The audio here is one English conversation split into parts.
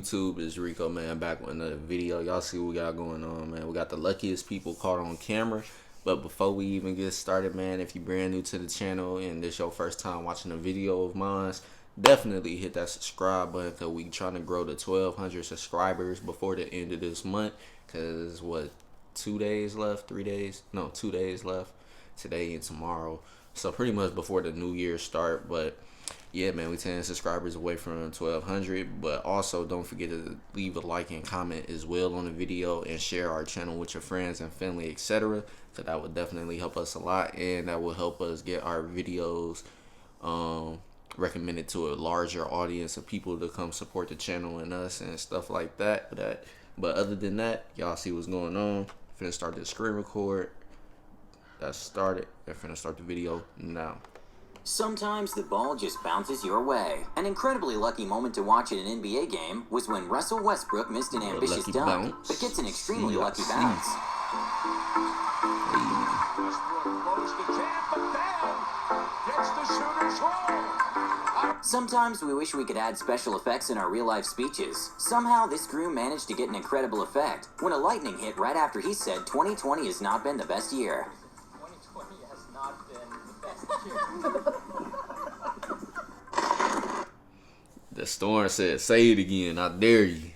YouTube is Rico, man, back with another video. Y'all see what we got going on, man. We got the luckiest people caught on camera. But before we even get started, man, if you're brand new to the channel and this your first time watching a video of mine, definitely hit that subscribe button, because we trying to grow to 1,200 subscribers before the end of this month. Because what, 2 days left, 3 days? No, 2 days left, today and tomorrow. So pretty much before the new year start. But yeah, man, we 10 subscribers away from 1,200. But also don't forget to leave a like and comment as well on the video, and share our channel with your friends and family, etc. So that would definitely help us a lot, and that will help us get our videos recommended to a larger audience of people to come support the channel and us and stuff like that. But other than that, y'all see what's going on. Finna start the screen record. That's started. I'm finna start the video now. Sometimes the ball just bounces your way. An incredibly lucky moment to watch at an NBA game was when Russell Westbrook missed an ambitious dunk, but gets an extremely lucky bounce. Sometimes we wish we could add special effects in our real-life speeches. Somehow this groom managed to get an incredible effect when a lightning hit right after he said 2020 has not been the best year. 2020 has not been the best year. The storm said, say it again, I dare you.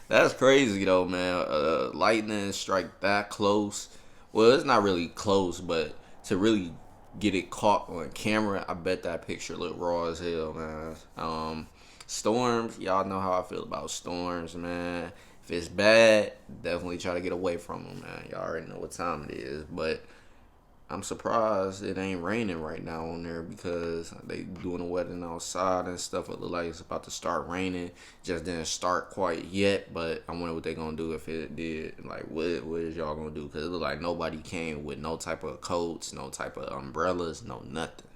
That's crazy though, man. Lightning strike that close. Well, it's not really close, but to really get it caught on camera, I bet that picture looked raw as hell, man. Storms, y'all know how I feel about storms, man. If it's bad, definitely try to get away from them, man. Y'all already know what time it is. But I'm surprised it ain't raining right now on there, because they doing a wedding outside and stuff. It look like it's about to start raining. Just didn't start quite yet, but I wonder what they gonna do if it did. Like, what is y'all gonna do? Because it look like nobody came with no type of coats, no type of umbrellas, no nothing.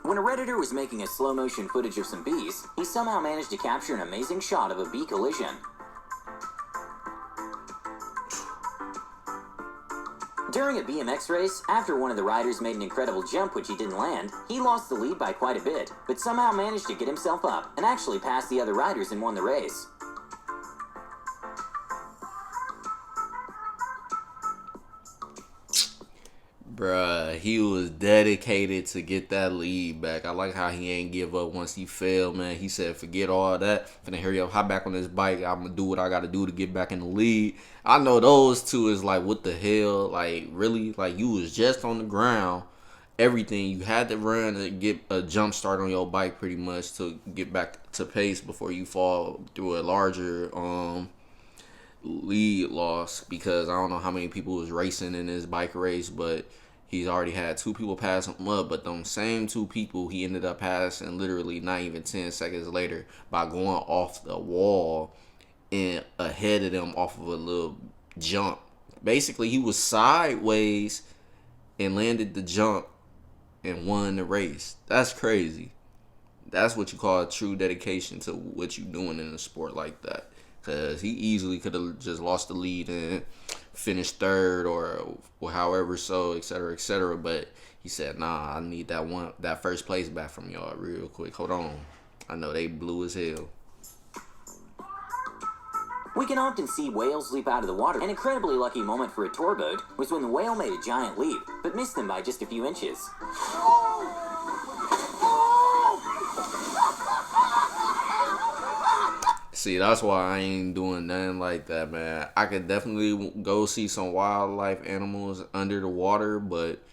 When a Redditor was making a slow motion footage of some bees, he somehow managed to capture an amazing shot of a bee collision. During a BMX race, after one of the riders made an incredible jump which he didn't land, he lost the lead by quite a bit, but somehow managed to get himself up and actually passed the other riders and won the race. Bruh, he was dedicated to get that lead back. I like how he ain't give up once he failed, man. He said, forget all that. Finna hurry up, hop back on this bike. I'm gonna do what I gotta do to get back in the lead. I know those two is like, what the hell? Like, really? Like, you was just on the ground. Everything. You had to run to get a jump start on your bike pretty much to get back to pace before you fall through a larger lead loss. Because I don't know how many people was racing in this bike race, but he's already had 2 people pass him up, but them same 2 people he ended up passing literally not even 10 seconds later by going off the wall and ahead of them off of a little jump. Basically, he was sideways and landed the jump and won the race. That's crazy. That's what you call a true dedication to what you doing in a sport like that. Because he easily could have just lost the lead and finished third or however so, etc., etc. But he said, nah, I need that first place back from y'all real quick. Hold on. I know they blue as hell. We can often see whales leap out of the water. An incredibly lucky moment for a tour boat was when the whale made a giant leap, but missed them by just a few inches. See, that's why I ain't doing nothing like that, man. I could definitely go see some wildlife animals under the water, but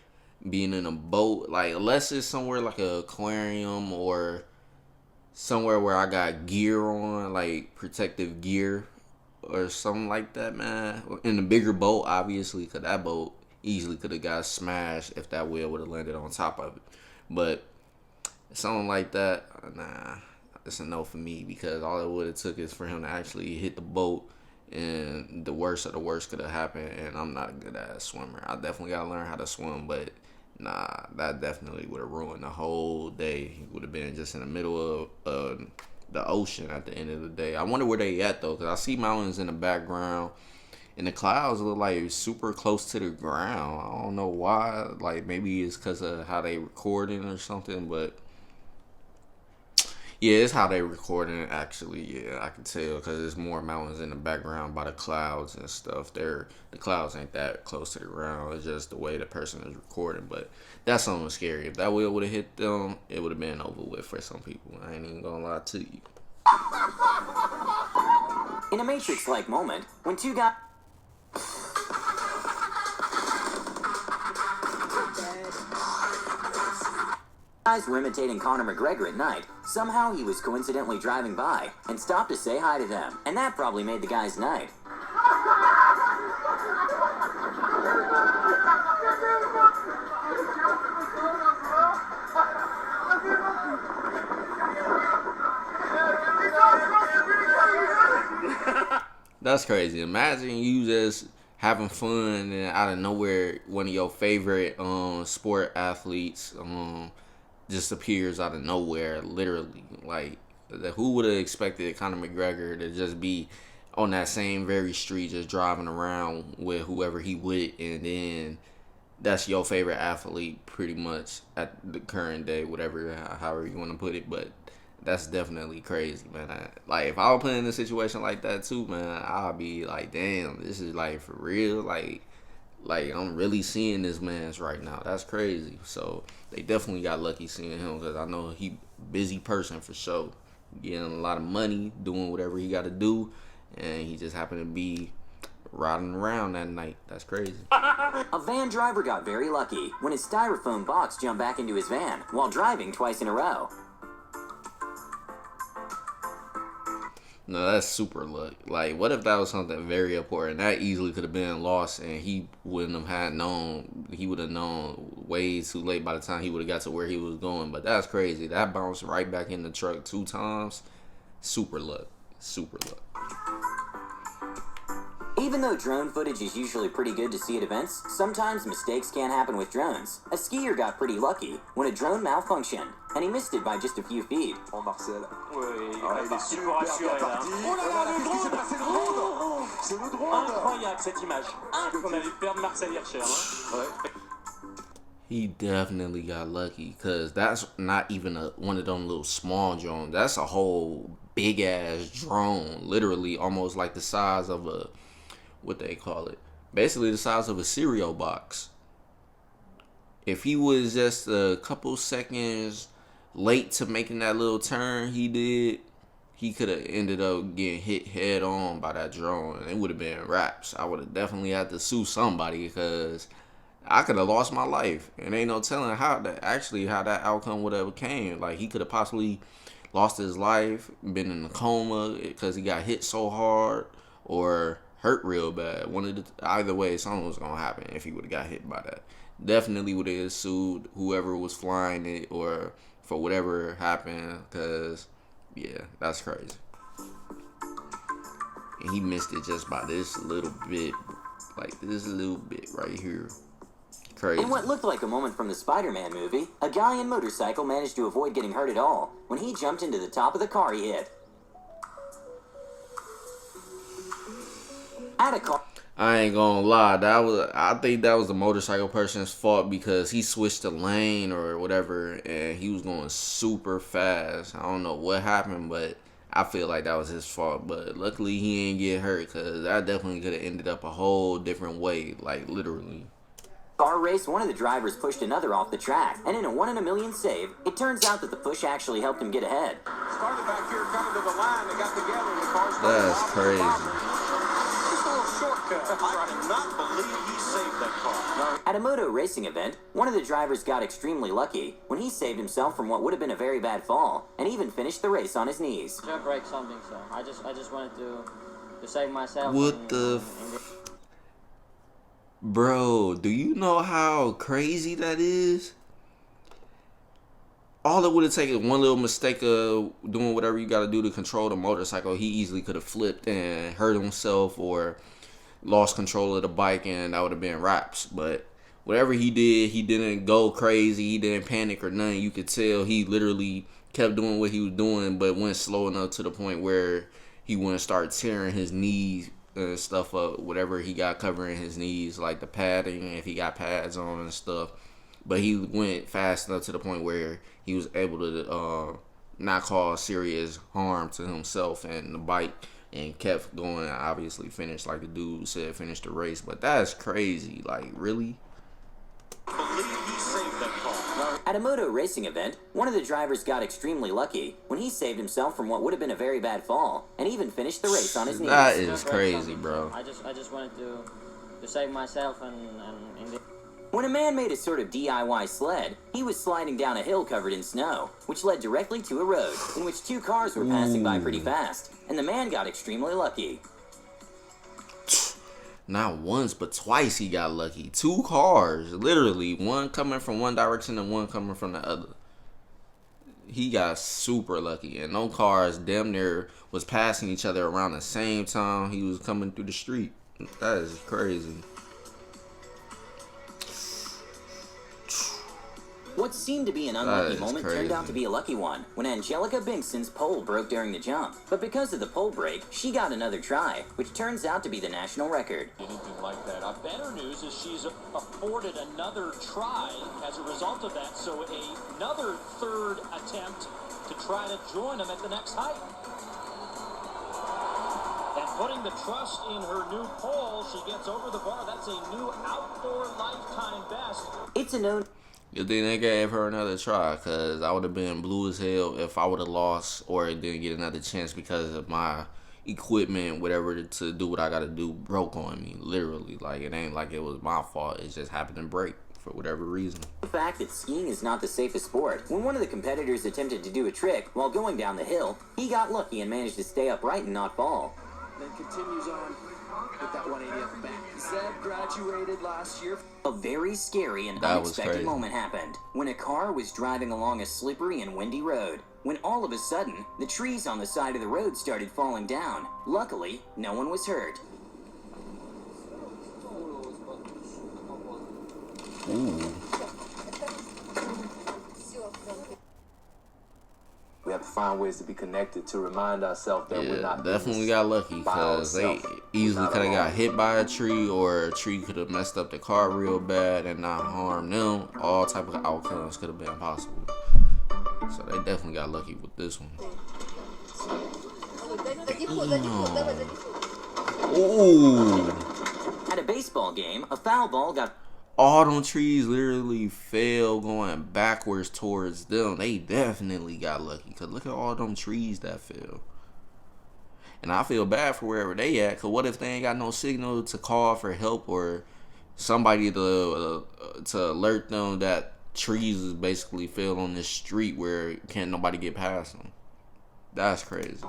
being in a boat, like, unless it's somewhere like an aquarium or somewhere where I got gear on, like protective gear or something like that, man. In a bigger boat, obviously, because that boat easily could have got smashed if that whale would have landed on top of it. But something like that, nah. It's a no for me, because all it would have took is for him to actually hit the boat, and the worst of the worst could have happened, and I'm not a good ass swimmer. I definitely got to learn how to swim, but nah, that definitely would have ruined the whole day. He would have been just in the middle of the ocean at the end of the day. I wonder where they at though, because I see mountains in the background, and the clouds look like super close to the ground. I don't know why. Like maybe it's because of how they recording or something, but yeah, it's how they recording it actually. Yeah, I can tell because there's more mountains in the background by the clouds and stuff. The clouds ain't that close to the ground. It's just the way the person is recording. But that's something scary. If that wheel would have hit them, it would have been over with for some people. I ain't even gonna lie to you. In a Matrix-like moment, when two guys were imitating Conor McGregor at night, somehow he was coincidentally driving by and stopped to say hi to them. And that probably made the guy's night. That's crazy. Imagine you just having fun and out of nowhere one of your favorite sport athletes just appears out of nowhere, literally. Like, who would have expected Conor McGregor to just be on that same very street just driving around with whoever he with, and then that's your favorite athlete pretty much at the current day, whatever, however you want to put it. But that's definitely crazy, man. Like, if I was put in a situation like that too, man, I'd be like, damn, this is like for real. Like I'm really seeing this man's right now. That's crazy. So they definitely got lucky seeing him, because I know he busy person for sure, getting a lot of money, doing whatever he got to do, and he just happened to be riding around that night. That's crazy. A van driver got very lucky when his styrofoam box jumped back into his van while driving twice in a row. No, that's super luck. Like, what if that was something very important? That easily could have been lost, and he wouldn't have had known. He would have known way too late by the time he would have got to where he was going. But that's crazy. That bounced right back in the truck 2 times. Super luck. Super luck. Even though drone footage is usually pretty good to see at events, sometimes mistakes can happen with drones. A skier got pretty lucky when a drone malfunctioned, and he missed it by just a few feet. Oh, Marcel. Oui, Ah, il est super bien parti. Oh là là, le Qu'est-ce qui s'est drone! passé, le drone? C'est le drone. Incroyable cette image. On avait perdre Marcel Hirscher. Hein? Ouais. He definitely got lucky, because that's not even one of them little small drones. That's a whole big ass drone, literally almost like the size of a, what they call it, basically the size of a cereal box. If he was just a couple seconds late to making that little turn he did, he could have ended up getting hit head on by that drone, and it would have been wraps. I would have definitely had to sue somebody, because I could have lost my life, and ain't no telling how that outcome would have came. Like, he could have possibly lost his life, been in a coma because he got hit so hard, or hurt real bad. Either way, something was gonna happen if he would have got hit by that. Definitely would have sued whoever was flying it, or for whatever happened, because yeah, that's crazy. And he missed it just by this little bit, like this little bit right here. Crazy. In what looked like a moment from the Spider-Man movie, a guy in motorcycle managed to avoid getting hurt at all when he jumped into the top of the car he hit. At a car. I ain't gonna lie, I think that was the motorcycle person's fault, because he switched the lane or whatever, and he was going super fast. I don't know what happened, but I feel like that was his fault. But luckily he ain't get hurt, because that definitely could have ended up a whole different way, like literally. Car race, one of the drivers pushed another off the track, and in a 1 in a million save, it turns out that the push actually helped him get ahead. Started back here coming to the line. They got together and the cars. That's crazy. Just a little shortcut. I cannot believe he saved that car. At a moto racing event, one of the drivers got extremely lucky when he saved himself from what would have been a very bad fall, and even finished the race on his knees. Should break something, so I just wanted to save myself. What the Bro, do you know how crazy that is? All it would have taken one little mistake of doing whatever you got to do to control the motorcycle. He easily could have flipped and hurt himself, or lost control of the bike, and that would have been wraps. But whatever he did, he didn't go crazy. He didn't panic or nothing. You could tell he literally kept doing what he was doing, but went slow enough to the point where he wouldn't start tearing his knees and stuff up, whatever he got covering his knees, like the padding, if he got pads on and stuff. But he went fast enough to the point where he was able to not cause serious harm to himself and the bike, and kept going. Obviously finished, like the dude said, finished the race. But that's crazy. Like, really? Believe he saved that car. At a moto racing event, one of the drivers got extremely lucky when he saved himself from what would have been a very bad fall and even finished the race on his knees. That is crazy, bro. I just wanted to save myself and When a man made a sort of DIY sled, he was sliding down a hill covered in snow, which led directly to a road in which two cars were passing by pretty fast, and the man got extremely lucky. Not once, but twice he got lucky. Two cars, literally, one coming from one direction and one coming from the other. He got super lucky, and no cars damn near was passing each other around the same time he was coming through the street. That is crazy. What seemed to be an unlucky is moment crazy. turned out to be a lucky one when Angelica Binkston's pole broke during the jump. But because of the pole break, she got another try, which turns out to be the national record. Anything like that. Better news is she's afforded another try as a result of that, so another third attempt to try to join them at the next height. And putting the trust in her new pole, she gets over the bar. That's a new outdoor lifetime best. It's a known Good thing they gave her another try, because I would have been blue as hell if I would have lost or didn't get another chance because of my equipment, whatever, to do what I got to do, broke on me, literally. Like, it ain't like it was my fault. It just happened to break for whatever reason. fact that skiing is not the safest sport. When one of the competitors attempted to do a trick while going down the hill, he got lucky and managed to stay upright and not fall. Then continues on with that 180 at the back. Zeb graduated last year. A very scary and That was unexpected crazy. moment happened when a car was driving along a slippery and windy road. When all of a sudden, the trees on the side of the road started falling down. Luckily, no one was hurt. We have to find ways to be connected to remind ourselves that we're Yeah, not definitely got lucky, because they easily could have got hit by a tree, or a tree could have messed up the car real bad and not harmed them. All type of outcomes could have been possible. So they definitely got lucky with this one. Ooh. At a baseball game, a foul ball got All them trees literally fell going backwards towards them. They definitely got lucky, because look at all them trees that fell. And I feel bad for wherever they at, because what if they ain't got no signal to call for help or somebody to alert them that trees is basically fell on this street where can't nobody get past them? That's crazy.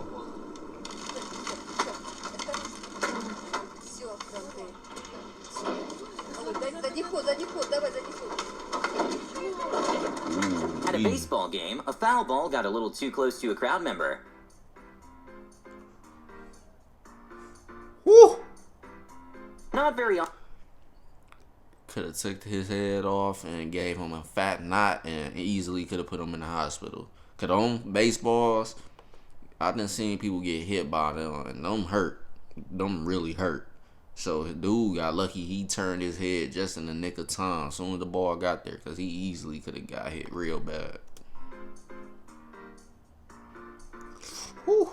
At a baseball game, a foul ball got a little too close to a crowd member. Woo! Not very often. Could have took his head off and gave him a fat knot and easily could have put him in the hospital. Cause on baseballs, I done seen people get hit by them and them hurt. Them really hurt. So the dude got lucky. He turned his head just in the nick of time as soon as the ball got there, because he easily could have got hit real bad. Whew.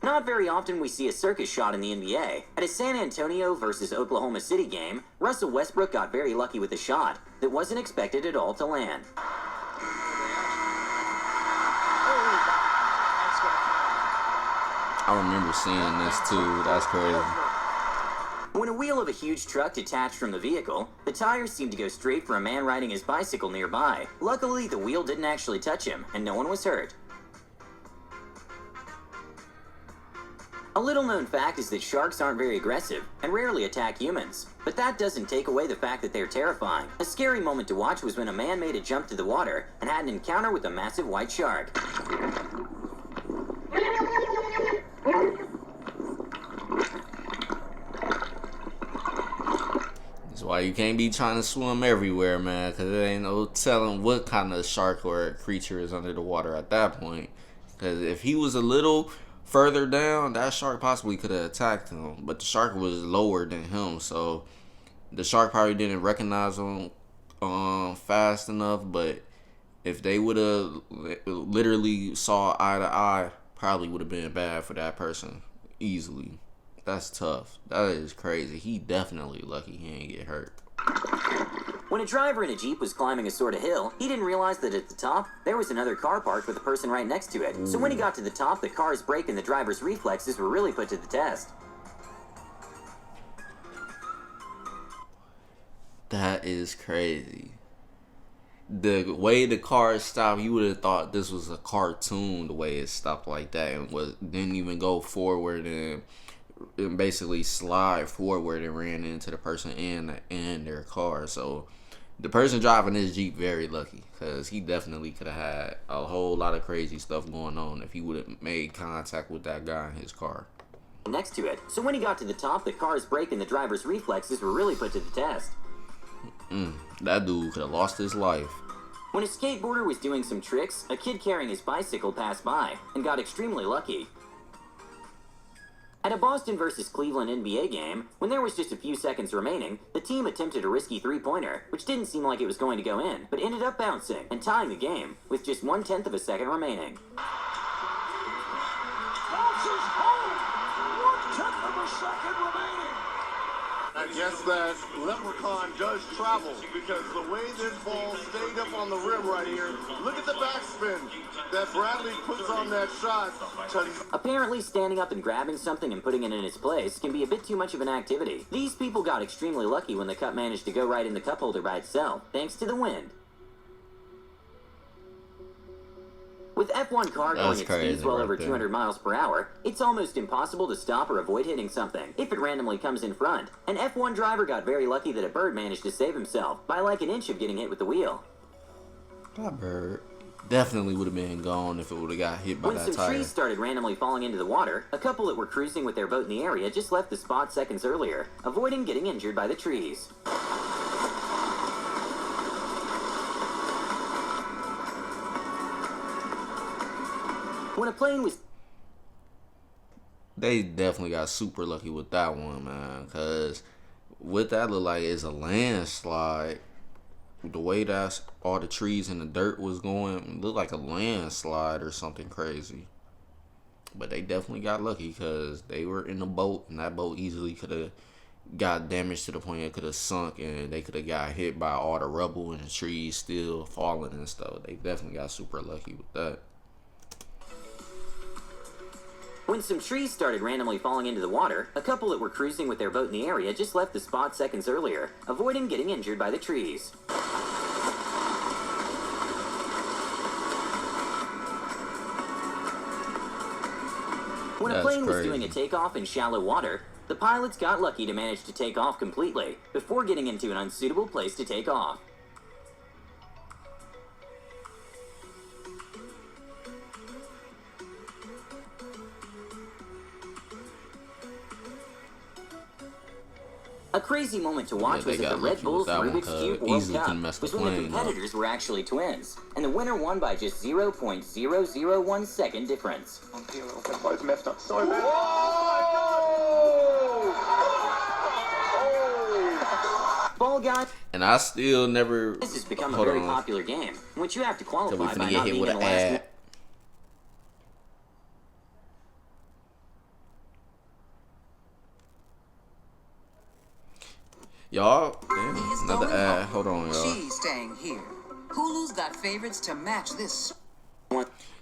Not very often we see a circus shot in the NBA. At a San Antonio versus Oklahoma City game, Russell Westbrook got very lucky with a shot that wasn't expected at all to land. I remember seeing this too. That's crazy. When a wheel of a huge truck detached from the vehicle, the tires seemed to go straight for a man riding his bicycle nearby. Luckily, the wheel didn't actually touch him, and no one was hurt. A little-known fact is that sharks aren't very aggressive and rarely attack humans. But that doesn't take away the fact that they're terrifying. A scary moment to watch was when a man made a jump to the water and had an encounter with a massive white shark. Why you can't be trying to swim everywhere, man? Because there ain't no telling what kind of shark or creature is under the water at that point. Because if he was a little further down, that shark possibly could have attacked him. But the shark was lower than him, so the shark probably didn't recognize him fast enough. But if they would have literally saw eye to eye, probably would have been bad for that person easily. That's tough. That is crazy. He definitely lucky he ain't get hurt. When a driver in a Jeep was climbing a sort of hill, he didn't realize that at the top, there was another car parked with a person right next to it. So when he got to the top, the car's brake and the driver's reflexes were really put to the test. That is crazy. The way the car stopped, you would have thought this was a cartoon, the way it stopped like that, and didn't even go forward and basically slide forward and ran into the person and their car. So the person driving this Jeep very lucky, because he definitely could have had a whole lot of crazy stuff going on if he would have made contact with that guy in his car next to it. So when he got to the top, the car's brake and the driver's reflexes were really put to the test. That dude could have lost his life. When a skateboarder was doing some tricks, a kid carrying his bicycle passed by and got extremely lucky. At a Boston versus Cleveland NBA game, when there was just a few seconds remaining, the team attempted a risky three-pointer, which didn't seem like it was going to go in, but ended up bouncing and tying the game with just 1/10 of a second remaining. Bounces home. 1/10 of a second remaining. I guess that leprechaun does travel, because the way this ball stayed up on the rim right here, look at the backspin that Bradley puts on that shot. Apparently, standing up and grabbing something and putting it in its place can be a bit too much of an activity. These people got extremely lucky when the cup managed to go right in the cup holder by itself, thanks to the wind. With F1 car going at speeds well over 200 miles per hour, it's almost impossible to stop or avoid hitting something if it randomly comes in front. An F1 driver got very lucky that a bird managed to save himself by like an inch of getting hit with the wheel. That bird definitely would have been gone if it would have got hit by that tire. When some trees started randomly falling into the water, a couple that were cruising with their boat in the area just left the spot seconds earlier, avoiding getting injured by the trees. When a plane was... They definitely got super lucky with that one, man. Because what that looked like is a landslide. The way that all the trees and the dirt was going, looked like a landslide or something crazy. But they definitely got lucky because they were in a boat, and that boat easily could have got damaged to the point it could have sunk, and they could have got hit by all the rubble and the trees still falling and stuff. They definitely got super lucky with that. When some trees started randomly falling into the water, a couple that were cruising with their boat in the area just left the spot seconds earlier, avoiding getting injured by the trees. When a plane was doing a takeoff in shallow water, the pilots got lucky to manage to take off completely before getting into an unsuitable place to take off. A crazy moment to watch was at the Red Bull's Rubik's Cube World Cup, was when the competitors were actually twins, and the winner won by just 0.001 second difference. Ball Guy. And I still never... This has become a very popular game, in which you have to qualify by not being in the last... Y'all, another ad. Hold on, y'all. She's staying here. Hulu's got favorites to match this.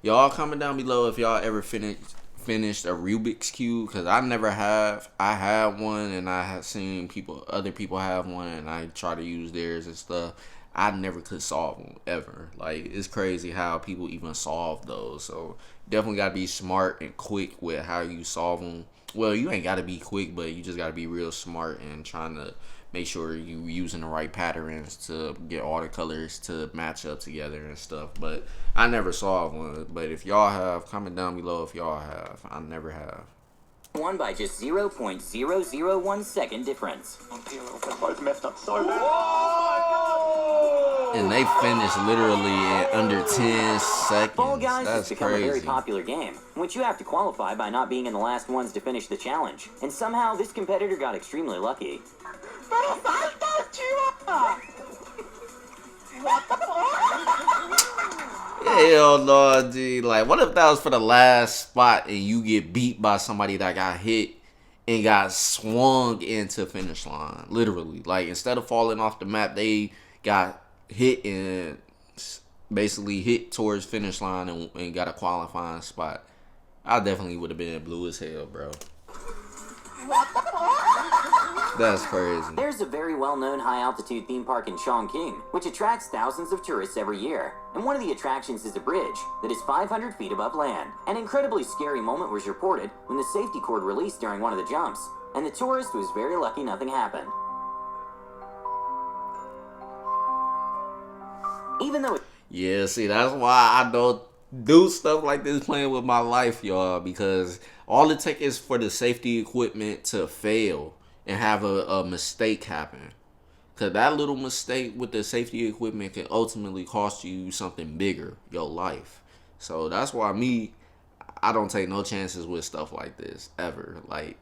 Y'all comment down below if y'all ever finished a Rubik's Cube, because I never have. I had one, and I have seen other people have one, and I try to use theirs and stuff. I never could solve them ever. Like, it's crazy how people even solve those. So definitely gotta be smart and quick with how you solve them. Well, you ain't gotta be quick, but you just gotta be real smart and trying to make sure you using the right patterns to get all the colors to match up together and stuff. But I never solved one. But if y'all have, comment down below if y'all have. I never have. won by just 0.001 second difference. They both messed up so bad. And they finished literally in under 10 seconds. Fall Guys has That's become a very crazy. popular game, in which you have to qualify by not being in the last ones to finish the challenge. And somehow, this competitor got extremely lucky. Hell no, dude. Like, what if that was for the last spot and you get beat by somebody that got hit and got swung into finish line? Literally. Like, instead of falling off the map, they got hit and basically hit towards finish line and got a qualifying spot. I definitely would have been blue as hell, bro. That's crazy. There's a very well-known high-altitude theme park in Chongqing, which attracts thousands of tourists every year. And one of the attractions is a bridge that is 500 feet above land. An incredibly scary moment was reported when the safety cord released during one of the jumps, and the tourist was very lucky nothing happened. Even though Yeah, see, that's why I don't do stuff like this playing with my life, y'all, because all it takes is for the safety equipment to fail and have a mistake happen. Because that little mistake with the safety equipment can ultimately cost you something bigger, your life. So that's why I don't take no chances with stuff like this, ever. Like,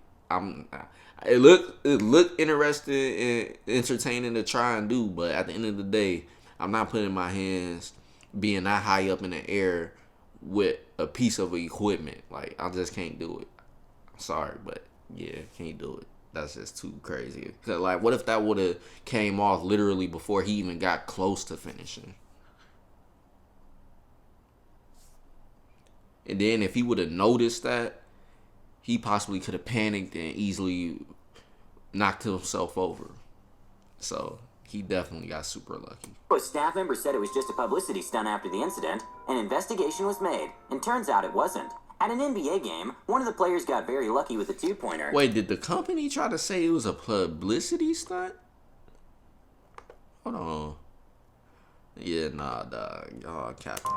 it look interesting and entertaining to try and do, but at the end of the day, I'm not putting my hands being that high up in the air with a piece of equipment. Like, I just can't do it. I'm sorry, but yeah, can't do it. That's just too crazy. Cause like, what if that would have came off literally before he even got close to finishing? And then if he would have noticed that, he possibly could have panicked and easily knocked himself over. So he definitely got super lucky. a staff member said it was just a publicity stunt after the incident, an investigation was made, and turns out it wasn't. At an NBA game, one of the players got very lucky with a two-pointer. Wait, did the company try to say it was a publicity stunt? Hold on. Yeah, nah, dog. Y'all capping.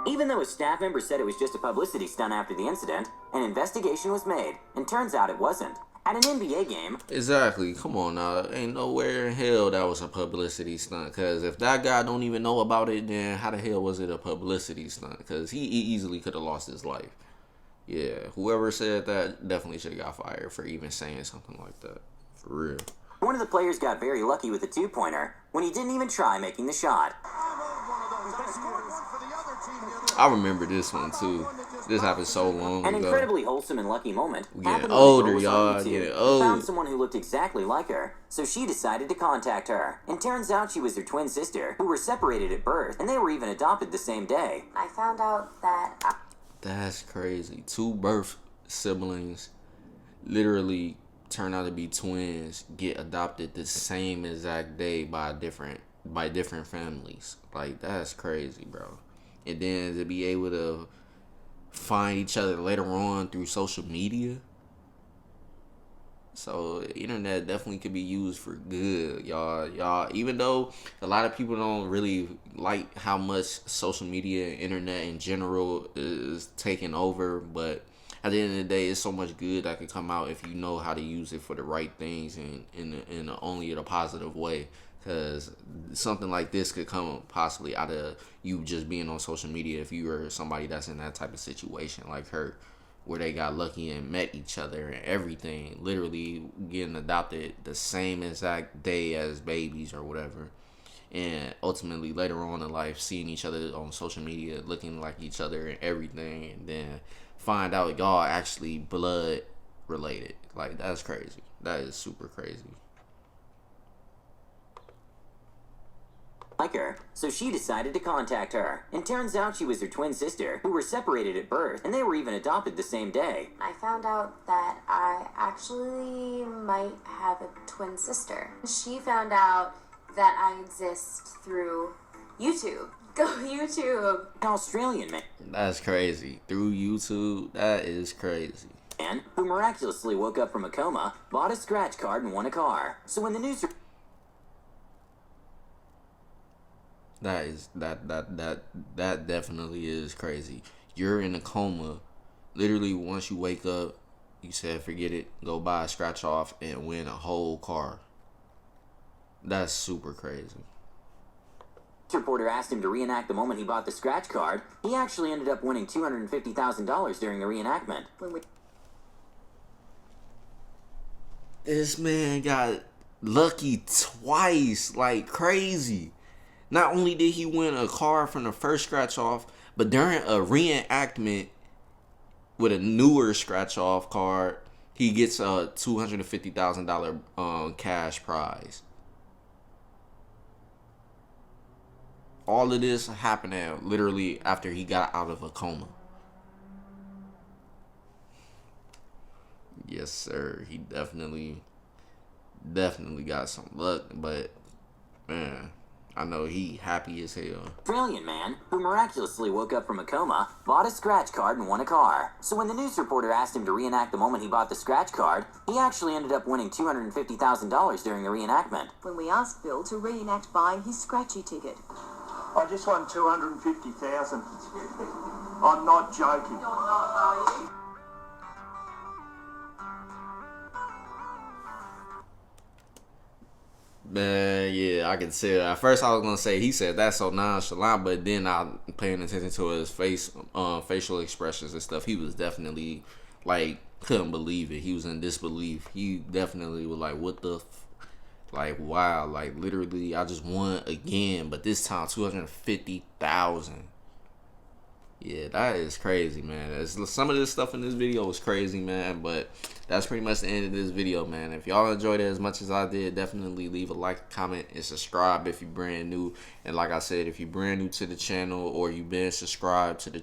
Even though a staff member said it was just a publicity stunt after the incident, an investigation was made, and turns out it wasn't. At an NBA game... Exactly. Come on now. Ain't nowhere in hell that was a publicity stunt. Because if that guy don't even know about it, then how the hell was it a publicity stunt? Because he easily could have lost his life. Yeah. Whoever said that definitely should have got fired for even saying something like that. For real. One of the players got very lucky with a two-pointer when he didn't even try making the shot. I remember this one too. This happened so long ago. An incredibly wholesome and lucky moment. We getting older, y'all. Getting old. Found someone who looked exactly like her, so she decided to contact her. And turns out she was her twin sister, who were separated at birth, and they were even adopted the same day. I found out that... That's crazy. Two birth siblings literally turn out to be twins, get adopted the same exact day by different families. Like, that's crazy, bro. And then to be able to find each other later on through social media. So the internet definitely could be used for good, y'all. Even though a lot of people don't really like how much social media and internet in general is taking over, but at the end of the day, it's so much good that can come out if you know how to use it for the right things and in only in a positive way. Because something like this could come possibly out of you just being on social media if you were somebody that's in that type of situation like her, where they got lucky and met each other and everything, literally getting adopted the same exact day as babies or whatever. And ultimately later on in life, seeing each other on social media, looking like each other and everything, and then find out y'all actually blood related. Like, that's crazy. That is super crazy. Like her, so she decided to contact her. And turns out she was her twin sister, who were separated at birth, and they were even adopted the same day. I found out that I actually might have a twin sister. She found out that I exist through YouTube. Go YouTube! An Australian man. That's crazy. Through YouTube, that is crazy. Man who miraculously woke up from a coma, bought a scratch card, and won a car. So when the news... That definitely is crazy. You're in a coma. Literally, once you wake up, You said forget it, go buy a scratch off and win a whole car. That's super crazy. Reporter asked him to reenact the moment he bought the scratch card. He actually ended up winning $250,000 during the reenactment. This man got lucky twice, like crazy. Not only did he win a car from the first scratch off, but during a reenactment with a newer scratch off card, he gets a $250,000 cash prize. All of this happened literally after he got out of a coma. Yes, sir. He definitely got some luck, but man, I know he happy as hell. Australian man who miraculously woke up from a coma, bought a scratch card and won a car. So when the news reporter asked him to reenact the moment he bought the scratch card, he actually ended up winning $250,000 during the reenactment. When we asked Bill to reenact buying his scratchy ticket. I just won $250,000. I'm not joking. Man, yeah, I can tell. At first, I was gonna say he said that's so nonchalant, but then I paying attention to his facial expressions and stuff. He was definitely like couldn't believe it. He was in disbelief. He definitely was like, "What the?" Like, wow, like literally, I just won again, but this time $250,000. Yeah, that is crazy, man. Some of this stuff in this video was crazy, man, but that's pretty much the end of this video, man. If y'all enjoyed it as much as I did, definitely leave a like, comment, and subscribe if you're brand new. And like I said, if you're brand new to the channel or you've been subscribed to the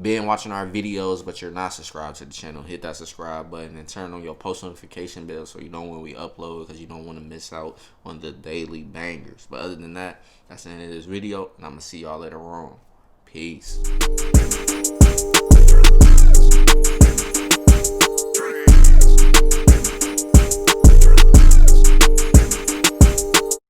been watching our videos but you're not subscribed to the channel, hit that subscribe button and turn on your post notification bell so you know when we upload, because you don't want to miss out on the daily bangers. But other than that, that's the end of this video, and I'm gonna see y'all later on. Peace.